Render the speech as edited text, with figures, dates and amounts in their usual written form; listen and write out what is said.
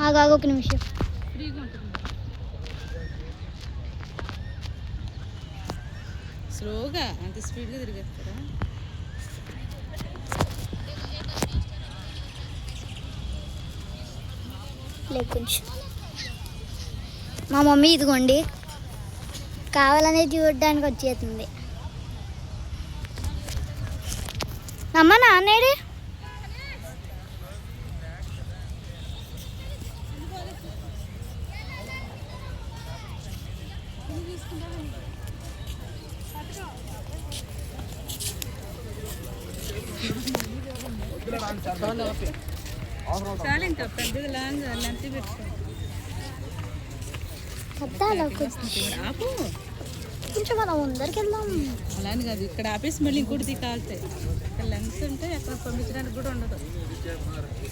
ఆగాగు ఒక నిమిషం. ఫ్రీగా ఉంటుంది. స్లోగా అంత స్పీడ్గా తిరిగేస్తారా? లేదు కొంచెం. మా మమ్మీ ఇదిగోండి కావాలనే చూడడానికి వచ్చేస్తుంది. అమ్మ నాన్నేడి చాలా ఇంకా పెద్దది లాంగ్ లెంత్ పెట్టుకో. ఆపు. కొంచెం మనం ముందరికి వెళ్దాం. అలా అని కాదు, ఇక్కడ ఆపేసి మళ్ళీ ఇంకోటి కాలుతాయి. ఇక్కడ లెన్స్ ఉంటే ఎక్కడ పంపించడానికి కూడా ఉండదు.